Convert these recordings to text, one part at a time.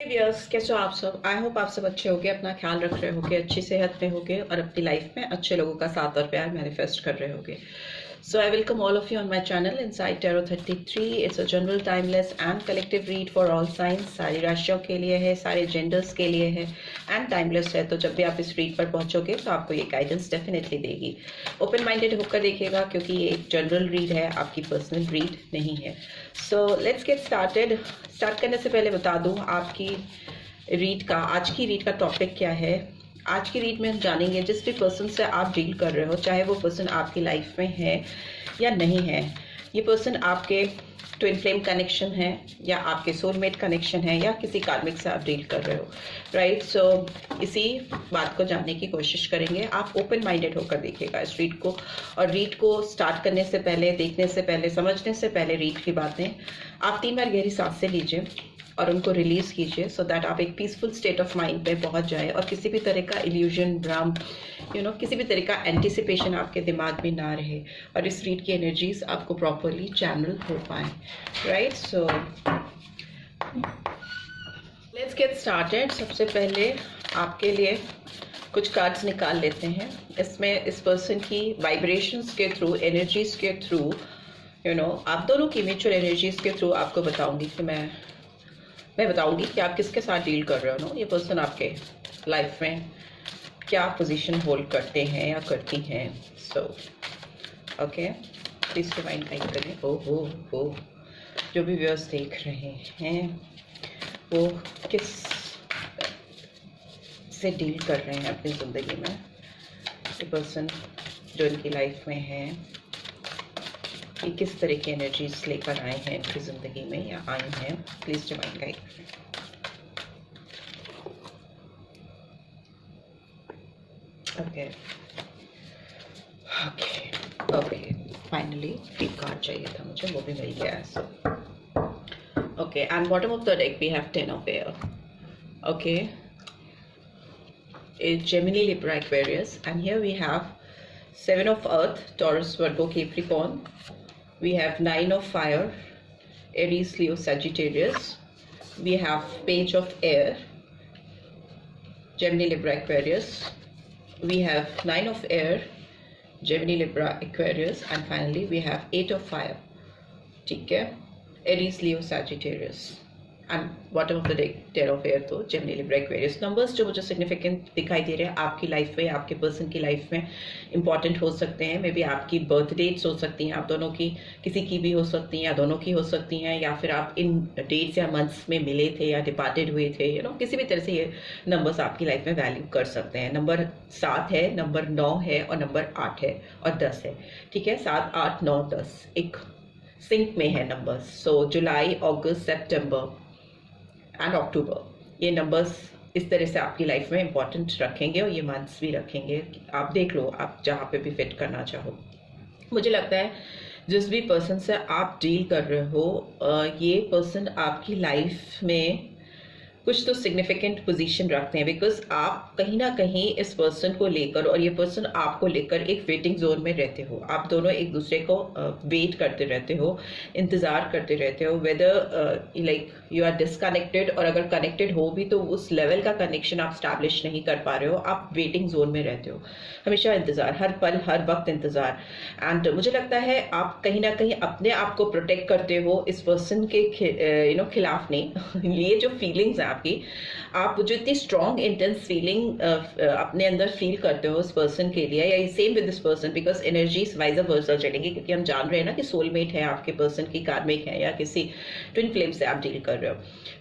Viewers, कैसे हो आप सब। आई होप आप सब अच्छे होगे, अपना ख्याल रख रहे होगे, अच्छी सेहत में होगे और अपनी लाइफ में अच्छे लोगों का साथ और प्यार मैनिफेस्ट कर रहे होगे। So I welcome all of you on my channel inside tarot 33। It's a general timeless and collective read for all signs. सारी राशियों के लिए है, सारे जेंडर्स के लिए है एंड टाइमलेस है। तो जब भी आप इस रीड पर पहुंचोगे तो आपको ये गाइडेंस डेफिनेटली देगी। ओपन माइंडेड होकर देखिएगा क्योंकि ये एक जनरल रीड है, आपकी पर्सनल रीड नहीं है। So let's get started. Start करने से पहले बता दूं आपकी रीड का, आज की रीड का टॉपिक क्या है। आज की रीड में हम जानेंगे जिस भी पर्सन से आप डील कर रहे हो, चाहे वो पर्सन आपकी लाइफ में है या नहीं है, ये पर्सन आपके ट्विन फ्लेम कनेक्शन है या आपके सोलमेट कनेक्शन है या किसी कार्मिक से आप डील कर रहे हो, राइट। सो इसी बात को जानने की कोशिश करेंगे। आप ओपन माइंडेड होकर देखिएगा इस रीड को, और रीड को स्टार्ट करने से पहले, देखने से पहले, समझने से पहले रीड की बातें आप 3 बार गहरी सांसें लीजिए और उनको रिलीज कीजिए, सो दैट आप एक पीसफुल स्टेट ऑफ माइंड पे पहुंच जाए और किसी भी तरह का इल्यूजन, भ्रम, किसी भी तरह का एंटिसिपेशन आपके दिमाग में ना रहे और इस रीड की एनर्जीज आपको प्रॉपरली चैनल हो पाए, right. So let's get started. सबसे पहले आपके लिए कुछ कार्ड्स निकाल लेते हैं। इसमें इस पर्सन की वाइब्रेशंस के थ्रू, एनर्जीज के थ्रू, आप दोनों की म्यूचुअल एनर्जीज के थ्रू आपको बताऊंगी कि मैं बताऊंगी कि आप किसके साथ डील कर रहे हो। ये पर्सन आपके लाइफ में क्या पोजीशन होल्ड करते हैं या करती हैं। So okay, please remind guide करें। हो जो भी व्यूअर्स देख रहे हैं वो किस से डील कर रहे हैं अपनी ज़िंदगी में। ये पर्सन जो इनकी लाइफ में है, ये किस तरह की एनर्जीज लेकर आए हैं इनकी ज़िंदगी में या आए हैं। Please remind guide. Okay, finally एक कार्ड चाहिए था मुझे, वो भी मिल गया है। So okay, and bottom of the deck we have 10 of air. Okay, it's Gemini, Libra, Aquarius, and here we have 7 of Earth, Taurus, Virgo, Capricorn. We have 9 of Fire, Aries, Leo, Sagittarius. We have Page of Air, Gemini, Libra, Aquarius. We have 9 of Air, Gemini, Libra, Aquarius, and finally we have 8 of Fire. ठीक है, Aries, Leo, Sagittarius. And bottom of the deck 10 of air, तो Gemini, Libra, Aquarius. Numbers जो मुझे significant दिखाई दे रहे हैं आपकी life में, आपके पर्सन की लाइफ में इंपॉर्टेंट हो सकते हैं। मे बी आपकी बर्थ डेट्स हो सकती हैं, आप दोनों की, किसी की भी हो सकती हैं या दोनों की हो सकती हैं, या फिर आप इन डेट्स या मंथ्स में मिले थे या डिपार्टेड हुए थे। किसी भी तरह से ये नंबर्स आपकी लाइफ में वैल्यू कर सकते हैं। नंबर 7 है, नंबर 9 है और नंबर 8 है और 10 है। ठीक है, 7, 8, 9, 10 एक सिंक में है numbers. So July, August, September and October, ये नंबर्स इस तरह से आपकी लाइफ में इंपॉर्टेंट रखेंगे और ये मंथ्स भी रखेंगे। आप देख लो, आप जहाँ पे भी फिट करना चाहो। मुझे लगता है जिस भी पर्सन से आप डील कर रहे हो, ये पर्सन आपकी लाइफ में कुछ तो सिग्निफिकेंट पोजीशन रखते हैं, बिकॉज आप कहीं ना कहीं इस पर्सन को लेकर और ये पर्सन आपको लेकर एक वेटिंग जोन में रहते हो। आप दोनों एक दूसरे को वेट करते रहते हो, इंतज़ार करते रहते हो, whether like you are disconnected, और अगर कनेक्टेड हो भी तो उस लेवल का कनेक्शन आप स्टैब्लिश नहीं कर पा रहे हो। आप वेटिंग जोन में रहते हो, हमेशा इंतज़ार, हर पल हर वक्त इंतज़ार। एंड मुझे लगता है आप कहीं ना कहीं अपने आप को प्रोटेक्ट करते हो इस पर्सन के खिलाफ नहीं। ये जो फीलिंग्स हैं आपकी, आप जो इतनी स्ट्रॉन्ग इंटेंस फीलिंग अपने अंदर फील करते हो इस पर्सन के लिए, या same with this person, because energies wise वर्सा चलेंगी, क्योंकि हम जान रहे हैं ना कि सोलमेट है आपके पर्सन की, कार्मिक है या किसी ट्विन फ्लेम से आप डील कर रहे हो।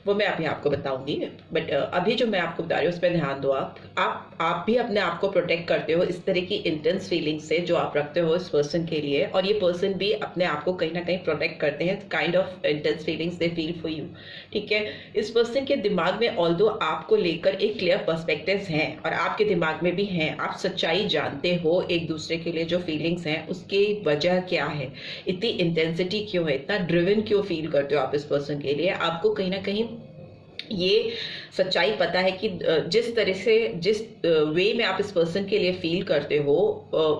वो मैं अभी आपको बताऊंगी, बट अभी जो मैं आपको बता रही हूँ उस पर ध्यान दो। आप भी अपने आप को प्रोटेक्ट करते हो इस तरह की इंटेंस फीलिंग से जो आप रखते हो इस पर्सन के लिए, और ये पर्सन भी अपने आप को कहीं ना कहीं प्रोटेक्ट करते हैं। Kind of intense feelings they feel for you. ठीक है, इस पर्सन के दिमाग में ऑल्दो आपको लेकर एक क्लियर पर्सपेक्टिव्स हैं और आपके दिमाग में भी हैं, आप सच्चाई जानते हो एक दूसरे के लिए, जो फीलिंग्स हैं उसकी वजह क्या है, इतनी इंटेंसिटी क्यों है, इतना ड्रिवन क्यों फील करते हो आप इस पर्सन के लिए। आपको कहीं ना कहीं ये सच्चाई पता है कि जिस तरह से जिस वे में आप इस पर्सन के लिए फील करते हो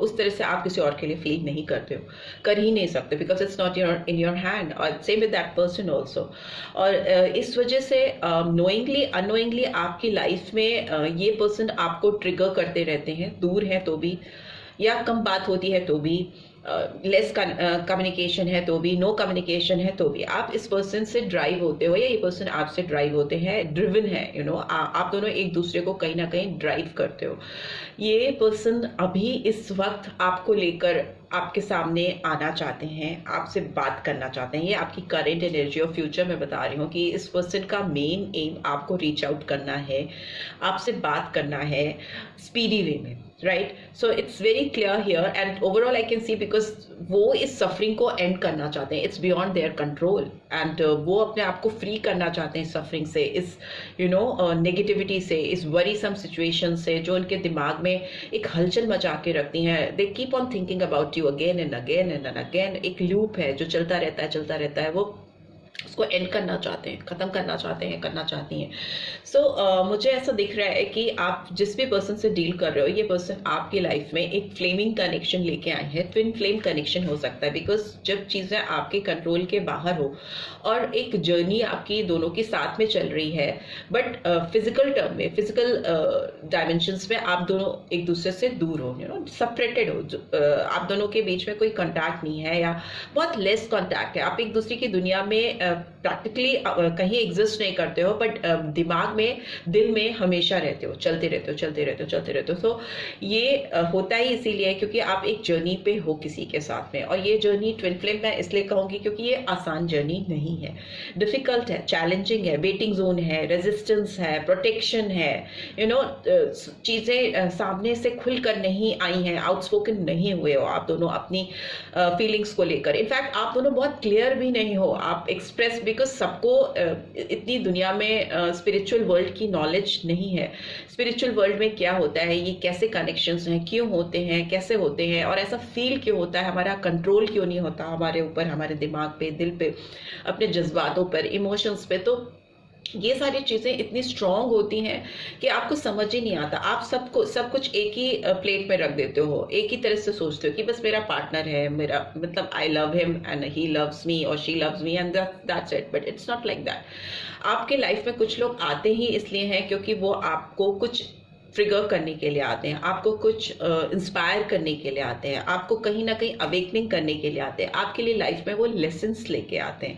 उस तरह से आप किसी और के लिए फील नहीं करते हो, कर ही नहीं सकते, because it's not in your hand, और same with that person also. और इस वजह से नोइंगली अनोइंगली आपकी लाइफ में ये पर्सन आपको ट्रिगर करते रहते हैं, दूर हैं तो भी, या कम बात होती है तो भी, लेस कम्युनिकेशन है तो भी, नो कम्युनिकेशन है तो भी, आप इस पर्सन से ड्राइव होते हो या ये पर्सन आपसे ड्राइव होते हैं, ड्रिवन है, आप दोनों एक दूसरे को कहीं ना कहीं ड्राइव करते हो। ये पर्सन अभी इस वक्त आपको लेकर आपके सामने आना चाहते हैं, आपसे बात करना चाहते हैं, ये आपकी करेंट एनर्जी और फ्यूचर में बता रही हूँ कि इस पर्सन का मेन एम आपको रीच आउट करना है, आपसे बात करना है स्पीडी वे में, right? So it's very clear here, and overall I can see because वो इस सफरिंग को एंड करना चाहते हैं, it's beyond their control, and वो अपने आप को फ्री करना चाहते हैं सफरिंग से, इस नेगेटिविटी से, इस वरीसम सिचुएशन से जो उनके दिमाग में एक हलचल मचा के रखती हैं। They keep on thinking about you again and again and again, एक लूप है जो चलता रहता है, वो उसको एंड करना चाहते हैं, ख़त्म करना चाहते हैं, करना चाहती हैं। सो मुझे ऐसा दिख रहा है कि आप जिस भी पर्सन से डील कर रहे हो, ये पर्सन आपकी लाइफ में एक फ्लेमिंग कनेक्शन लेके आए हैं, ट्विन फ्लेम कनेक्शन हो सकता है, बिकॉज जब चीज़ें आपके कंट्रोल के बाहर हो और एक जर्नी आपकी दोनों की साथ में चल रही है, बट फिजिकल टर्म में, फिजिकल डायमेंशंस में आप दोनों एक दूसरे से दूर हो, सेपरेटेड हो, आप दोनों के बीच में कोई कॉन्टैक्ट नहीं है या बहुत लेस कॉन्टैक्ट है, आप एक दूसरे की दुनिया में प्रैक्टिकली कहीं एग्जिस्ट नहीं करते हो, बट दिमाग में, दिल में हमेशा रहते हो, चलते रहते हो। तो ये होता ही इसीलिए क्योंकि आप एक जर्नी पे हो किसी के साथ में, और ये जर्नी ट्विन फ्लेम मैं इसलिए कहूंगी क्योंकि ये आसान जर्नी नहीं है, डिफिकल्ट है, चैलेंजिंग है, वेटिंग जोन है, रेजिस्टेंस है, प्रोटेक्शन है, चीजें सामने से खुलकर नहीं आई हैं, आउटस्पोकन नहीं हुए हो आप दोनों अपनी फीलिंग्स को लेकर। इनफैक्ट आप दोनों बहुत क्लियर भी नहीं हो, आप एक्सप्रेस, बिकॉज सबको इतनी दुनिया में स्पिरिचुअल वर्ल्ड की नॉलेज नहीं है, स्पिरिचुअल वर्ल्ड में क्या होता है, ये कैसे कनेक्शंस हैं, क्यों होते हैं, कैसे होते हैं, और ऐसा फील क्यों होता है, हमारा कंट्रोल क्यों नहीं होता हमारे ऊपर, हमारे दिमाग पे, दिल पे, अपने जज्बातों पर, इमोशंस पे। तो ये सारी चीजें इतनी स्ट्रांग होती हैं कि आपको समझ ही नहीं आता, आप सब कुछ एक ही प्लेट में रख देते हो, एक ही तरह से सोचते हो कि बस मेरा पार्टनर है, मेरा मतलब I love him and he loves me और she loves me and that's it, but it's not like that. आपके लाइफ में कुछ लोग आते ही इसलिए हैं क्योंकि वो आपको कुछ ट्रिगर करने के लिए आते हैं, आपको कुछ इंस्पायर करने के लिए आते हैं, आपको कहीं ना कहीं अवेकनिंग करने के लिए आते हैं, आपके लिए लाइफ में वो लेसन्स लेके आते हैं,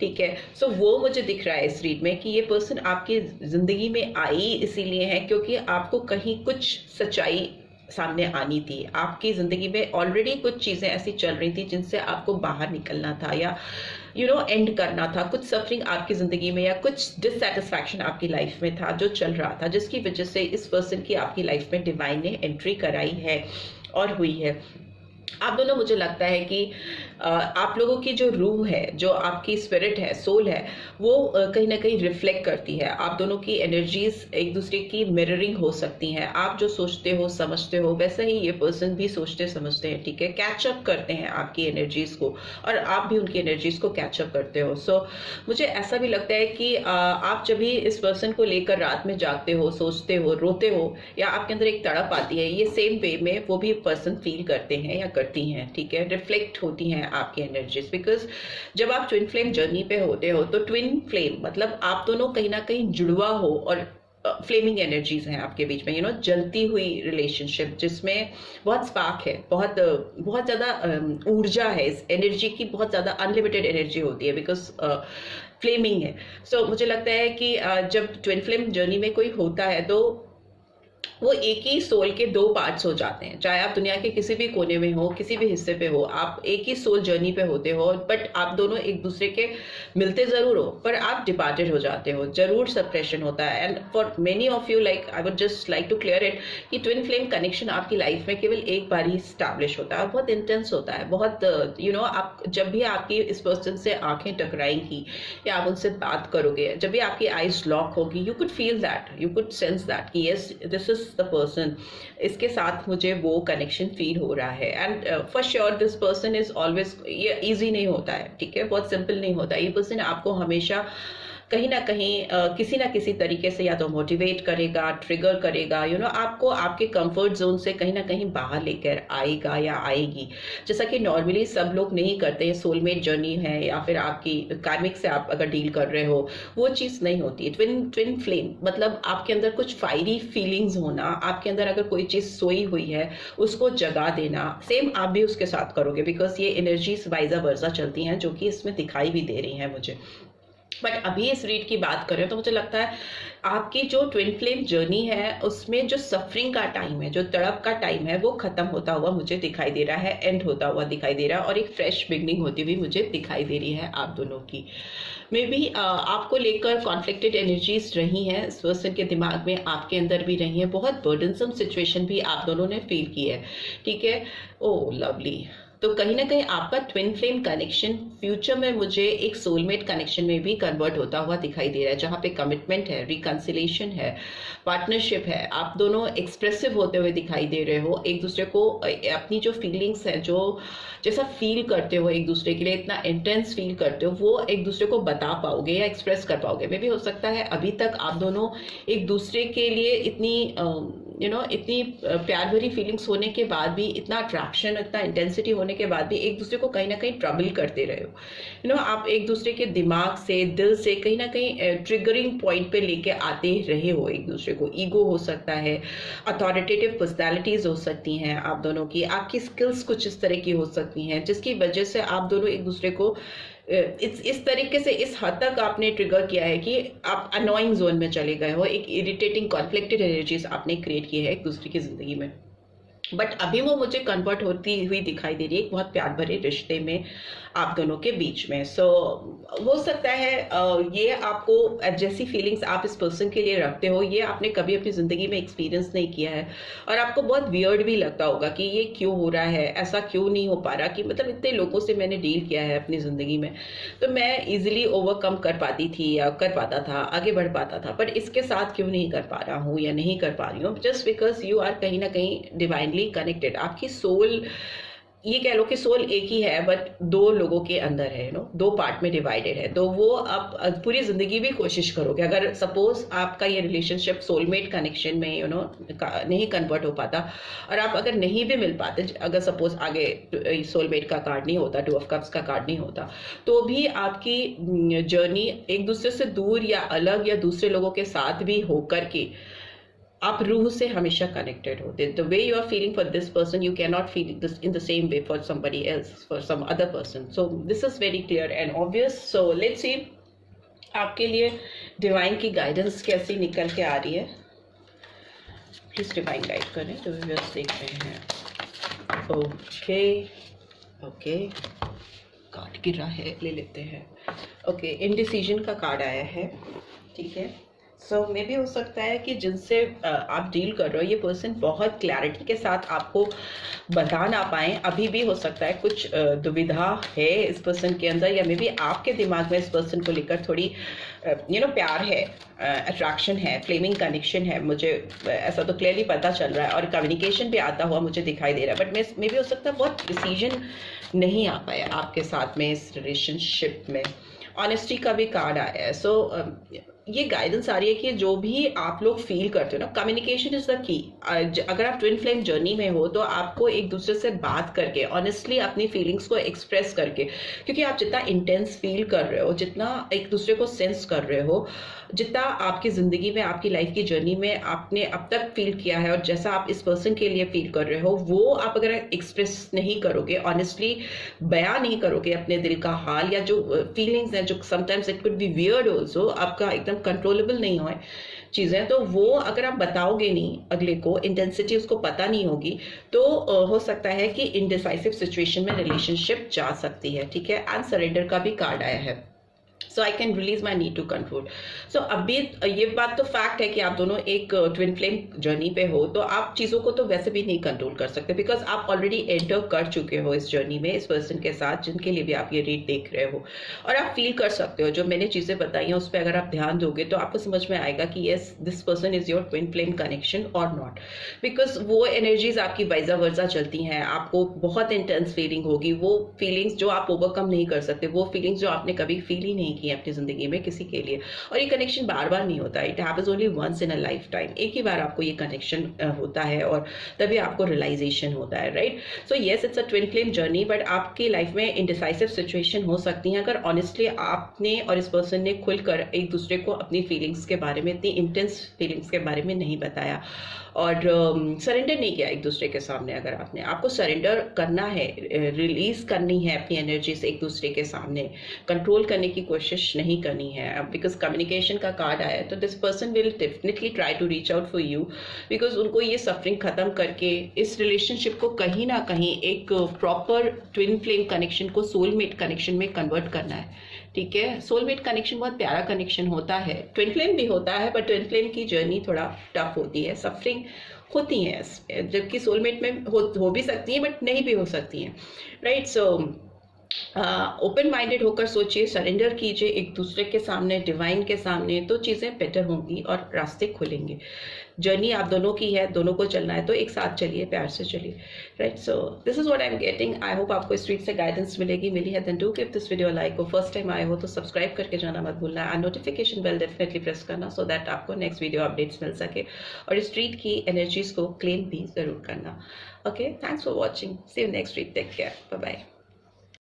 ठीक है? सो वो मुझे दिख रहा है इस रीड में कि ये पर्सन आपकी जिंदगी में आई इसीलिए है क्योंकि आपको कहीं कुछ सच्चाई सामने आनी थी, आपकी जिंदगी में ऑलरेडी कुछ चीजें ऐसी चल रही थी जिनसे आपको बाहर निकलना था, या एंड करना था, कुछ सफरिंग आपकी जिंदगी में या कुछ डिससैटिस्फैक्शन आपकी लाइफ में था जो चल रहा था, जिसकी वजह से इस पर्सन की आपकी लाइफ में डिवाइन ने एंट्री कराई है और हुई है। आप दोनों, मुझे लगता है कि आप लोगों की जो रूह है, जो आपकी स्पिरिट है, सोल है, वो कहीं ना कहीं रिफ्लेक्ट करती है, आप दोनों की एनर्जीज एक दूसरे की मिररिंग हो सकती हैं, आप जो सोचते हो समझते हो वैसे ही ये पर्सन भी सोचते समझते हैं, ठीक है? कैचअप करते हैं आपकी एनर्जीज को और आप भी उनकी एनर्जीज को कैचअप करते हो। सो मुझे ऐसा भी लगता है कि आप जब भी इस पर्सन को लेकर रात में जागते हो, सोचते हो, रोते हो, या आपके अंदर एक तड़प आती है, ये सेम वे में वो भी पर्सन फील करते हैं या करती हैं, ठीक है? रिफ्लेक्ट होती हैं आपकी एनर्जीज, बिकॉज जब आप ट्विन फ्लेम जर्नी पे होते हो तो ट्विन फ्लेम मतलब आप दोनों कहीं ना कहीं जुड़वा हो और फ्लेमिंग एनर्जीज हैं आपके बीच में, जलती हुई रिलेशनशिप जिसमें बहुत स्पार्क है, बहुत ज्यादा ऊर्जा है, इस एनर्जी की बहुत ज्यादा अनलिमिटेड एनर्जी होती है, बिकॉज फ्लेमिंग है। सो मुझे लगता है कि जब ट्विन फ्लेम जर्नी में कोई होता है तो वो एक ही सोल के दो पार्ट्स हो जाते हैं, चाहे आप दुनिया के किसी भी कोने में हो, किसी भी हिस्से पे हो, आप एक ही सोल जर्नी पे होते हो, बट आप दोनों एक दूसरे के मिलते जरूर हो पर आप डिपार्टेड हो जाते हो, जरूर सेपरेशन होता है। And for many of you, like I would just like to clear it कि ट्विन फ्लेम कनेक्शन आपकी लाइफ में केवल एक बार ही स्टैब्लिश होता है और बहुत इंटेंस होता है, बहुत आप जब भी आपकी इस पर्सन से आंखें टकराएंगी या आप उनसे बात करोगे, जब भी आपकी आईज लॉक होगी, you could feel that, you could sense that कि yes this is the person, इसके साथ मुझे वो कनेक्शन फील हो रहा है। And for sure this person is always, ये इजी नहीं होता है, ठीक है? बहुत सिंपल नहीं होता, ये पर्सन आपको हमेशा कहीं ना कहीं किसी ना किसी तरीके से या तो मोटिवेट करेगा, ट्रिगर करेगा, आपको आपके कंफर्ट जोन से कहीं ना कहीं बाहर लेकर आएगा या आएगी। जैसा कि नॉर्मली सब लोग नहीं करते, सोलमेट जर्नी है या फिर आपकी कार्मिक से आप अगर डील कर रहे हो, वो चीज़ नहीं होती। ट्विन फ्लेम मतलब आपके अंदर कुछ फायरी फीलिंग्स होना, आपके अंदर अगर कोई चीज़ सोई हुई है उसको जगा देना, सेम आप भी उसके साथ करोगे, बिकॉज ये एनर्जीज वाइजा वर्जा चलती हैं जो कि इसमें दिखाई भी दे रही हैं मुझे। बट अभी इस रीड की बात करें तो मुझे लगता है आपकी जो ट्विन फ्लेम जर्नी है उसमें जो सफरिंग का टाइम है, जो तड़प का टाइम है, वो खत्म होता हुआ मुझे दिखाई दे रहा है, एंड होता हुआ दिखाई दे रहा है, और एक फ्रेश बिगनिंग होती हुई मुझे दिखाई दे रही है आप दोनों की। मे बी आपको लेकर कॉन्फ्लिक्टेड एनर्जीज रही हैं इस पर्सन के दिमाग में, आपके अंदर भी रही हैं, बहुत बर्डनसम सिचुएशन भी आप दोनों ने फील की है, ठीक है। Oh lovely. तो कहीं ना कहीं आपका ट्विन फ्लेम कनेक्शन फ्यूचर में मुझे एक सोलमेट कनेक्शन में भी कन्वर्ट होता हुआ दिखाई दे रहा है, जहाँ पे कमिटमेंट है, रिकंसिलेशन है, पार्टनरशिप है, आप दोनों एक्सप्रेसिव होते हुए दिखाई दे रहे हो, एक दूसरे को अपनी जो फीलिंग्स है, जो जैसा फील करते हो एक दूसरे के लिए, इतना इंटेंस फील करते हो, वो एक दूसरे को बता पाओगे या एक्सप्रेस कर पाओगे। मे भी हो सकता है अभी तक आप दोनों एक दूसरे के लिए इतनी इतनी प्यार भरी फीलिंग्स होने के बाद भी, इतना अट्रैक्शन, इतना इंटेंसिटी होने के बाद भी एक दूसरे को कहीं ना कहीं ट्रबल करते रहे हो। आप एक दूसरे के दिमाग से, दिल से कहीं ना कहीं ट्रिगरिंग पॉइंट पे लेके आते रहे हो एक दूसरे को। ईगो हो सकता है, अथॉरिटेटिव पर्सनैलिटीज हो सकती हैं आप दोनों की, आपकी स्किल्स कुछ इस तरह की हो सकती हैं जिसकी वजह से आप दोनों एक दूसरे को इस तरीके से, इस हद तक आपने ट्रिगर किया है कि आप अनोइंग जोन में चले गए हो, एक इरिटेटिंग कॉन्फ्लिक्टेड एनर्जीज आपने क्रिएट की है एक दूसरे की जिंदगी में। बट अभी वो मुझे कन्वर्ट होती हुई दिखाई दे रही है एक बहुत प्यार भरे रिश्ते में आप दोनों के बीच में। सो हो सकता है ये आपको जैसी फीलिंग्स आप इस पर्सन के लिए रखते हो, ये आपने कभी अपनी ज़िंदगी में एक्सपीरियंस नहीं किया है, और आपको बहुत वियर्ड भी लगता होगा कि ये क्यों हो रहा है, ऐसा क्यों नहीं हो पा रहा, कि मतलब इतने लोगों से मैंने डील किया है अपनी ज़िंदगी में, तो मैं ईजिली ओवरकम कर पाती थी या कर पाता था, आगे बढ़ पाता था, पर इसके साथ क्यों नहीं कर पा रहा हूँ या नहीं कर पा रही हूँ। जस्ट बिकॉज यू आर कहीं ना कहीं डिवाइनली कनेक्टेड। आपकी सोल, ये कह लो कि सोल एक ही है, बट दो लोगों के अंदर है, दो पार्ट में डिवाइडेड है। तो वो आप पूरी जिंदगी भी कोशिश करोगे, अगर सपोज आपका ये रिलेशनशिप सोलमेट कनेक्शन में नहीं कन्वर्ट हो पाता, और आप अगर नहीं भी मिल पाते, अगर सपोज आगे सोलमेट का कार्ड नहीं होता, 2 ऑफ कप्स का कार्ड नहीं होता, तो भी आपकी जर्नी एक दूसरे से दूर या अलग या दूसरे लोगों के साथ भी होकर के आप रूह से हमेशा कनेक्टेड हो। The way you are feeling for this person, you can not feel this in the same way for somebody else, for some other person. So this is very clear and obvious. So let's see आपके लिए divine की guidance कैसी निकल के आ रही है। Please divine guide करें जो व्यूअर्स देख रहे हैं। ओके ओके, कार्ड गिरा है, ले लेते हैं। ओके, इनडिसीजन का कार्ड आया है, ठीक है। सो मे भी हो सकता है कि जिनसे आप डील कर रहे हो, ये पर्सन बहुत क्लैरिटी के साथ आपको बता ना पाए। अभी भी हो सकता है कुछ दुविधा है इस पर्सन के अंदर, या मे बी आपके दिमाग में इस पर्सन को लेकर थोड़ी प्यार है, अट्रैक्शन है, फ्लेमिंग कनेक्शन है, मुझे ऐसा तो क्लियरली पता चल रहा है, और कम्युनिकेशन भी आता हुआ मुझे दिखाई दे रहा है। बट मे भी हो सकता है बहुत डिसीजन नहीं आ पाया आपके साथ में इस रिलेशनशिप में। ऑनेस्टी का भी कार्ड आया है। सो ये गाइडेंस आ रही है कि जो भी आप लोग फील करते हो ना, कम्युनिकेशन इज द की। अगर आप ट्विन फ्लेम जर्नी में हो तो आपको एक दूसरे से बात करके, ऑनेस्टली अपनी फीलिंग्स को एक्सप्रेस करके, क्योंकि आप जितना इंटेंस फील कर रहे हो, जितना एक दूसरे को सेंस कर रहे हो, जितना आपकी ज़िंदगी में, आपकी लाइफ की जर्नी में आपने अब तक फील किया है, और जैसा आप इस पर्सन के लिए फील कर रहे हो, वो आप अगर एक्सप्रेस नहीं करोगे, ऑनेस्टली बयां नहीं करोगे अपने दिल का हाल, या जो फीलिंग्स हैं, जो sometimes it could be weird also, आपका एकदम कंट्रोलेबल नहीं हो चीज़ें, तो वो अगर आप बताओगे नहीं अगले को, इंटेंसिटी उसको पता नहीं होगी, तो हो सकता है कि इनडिसाइसिव सिचुएशन में रिलेशनशिप जा सकती है, ठीक है। एंड सरेंडर का भी कार्ड आया है। So I can release my need to control. So अभी ये बात तो फैक्ट है कि आप दोनों एक ट्विन फ्लेम जर्नी पे हो, तो आप चीज़ों को तो वैसे भी नहीं कंट्रोल कर सकते, बिकॉज आप ऑलरेडी एंटर कर चुके हो इस जर्नी में, इस पर्सन के साथ जिनके लिए भी आप ये रीड देख रहे हो, और आप फील कर सकते हो। जो मैंने चीज़ें बताई हैं उस पर अगर आप ध्यान दोगे तो आपको समझ में आएगा कि yes, this person is your twin flame connection और नॉट, बिकॉज वो एनर्जीज आपकी वाइजा वर्जा चलती हैं, आपको बहुत इंटेंस फीलिंग होगी, वो फीलिंग्स जो आप ओवरकम नहीं कर सकते, वो फीलिंग्स जो आपने कभी फील ही नहीं की है अपनी ज़िंदगी में किसी के लिए, और ये कनेक्शन बार बार नहीं होता, it happens only once in a life time, एक ही बार आपको ये कनेक्शन होता है और तभी आपको रियलाइजेशन होता है, right. So yes, it's a twin flame journey, but आपकी लाइफ में इनडिसाइसिव सिचुएशन हो सकती हैं अगर ऑनेस्टली आपने और इस पर्सन ने खुलकर एक दूसरे को अपनी फीलिंग्स के बारे में, इतनी इंटेंस फीलिंग्स के बारे में नहीं बताया और सरेंडर नहीं किया एक दूसरे के सामने। अगर आपको सरेंडर करना है, रिलीज करनी है अपनी एनर्जी से एक दूसरे के सामने, कंट्रोल करने की कोशिश नहीं करनी है, बिकॉज कम्युनिकेशन का कार्ड आया है, तो this person will definitely try to reach out for you, because उनको ये सफरिंग खत्म करके इस रिलेशनशिप को कहीं ना कहीं एक प्रॉपर ट्विन फ्लेम कनेक्शन को सोलमेट कनेक्शन में कन्वर्ट करना है, ठीक है। सोलमेट कनेक्शन बहुत प्यारा कनेक्शन होता है, ट्विन फ्लेम भी होता है, बट ट्विन फ्लेम की जर्नी थोड़ा टफ होती है, सफरिंग होती है, जबकि सोलमेट में हो भी सकती है बट नहीं भी हो सकती हैं, राइट। सो ओपन माइंडेड होकर सोचिए, सरेंडर कीजिए एक दूसरे के सामने, डिवाइन के सामने, तो चीज़ें बेटर होंगी और रास्ते खुलेंगे। जर्नी आप दोनों की है, दोनों को चलना है, तो एक साथ चलिए, प्यार से चलिए, right. So this is what I am getting. I hope आपको इस रीड से गाइडेंस मिली है, then do give this video like. हो फर्स्ट टाइम आए हो तो सब्सक्राइब करके जाना मत भूलना, and notification bell definitely press करना, सो दैट आपको नेक्स्ट वीडियो अपडेट्स मिल सके, और इस रीड की एनर्जीज को क्लेम भी जरूर करना। Okay, thanks for watching, see you next read, take care, bye bye.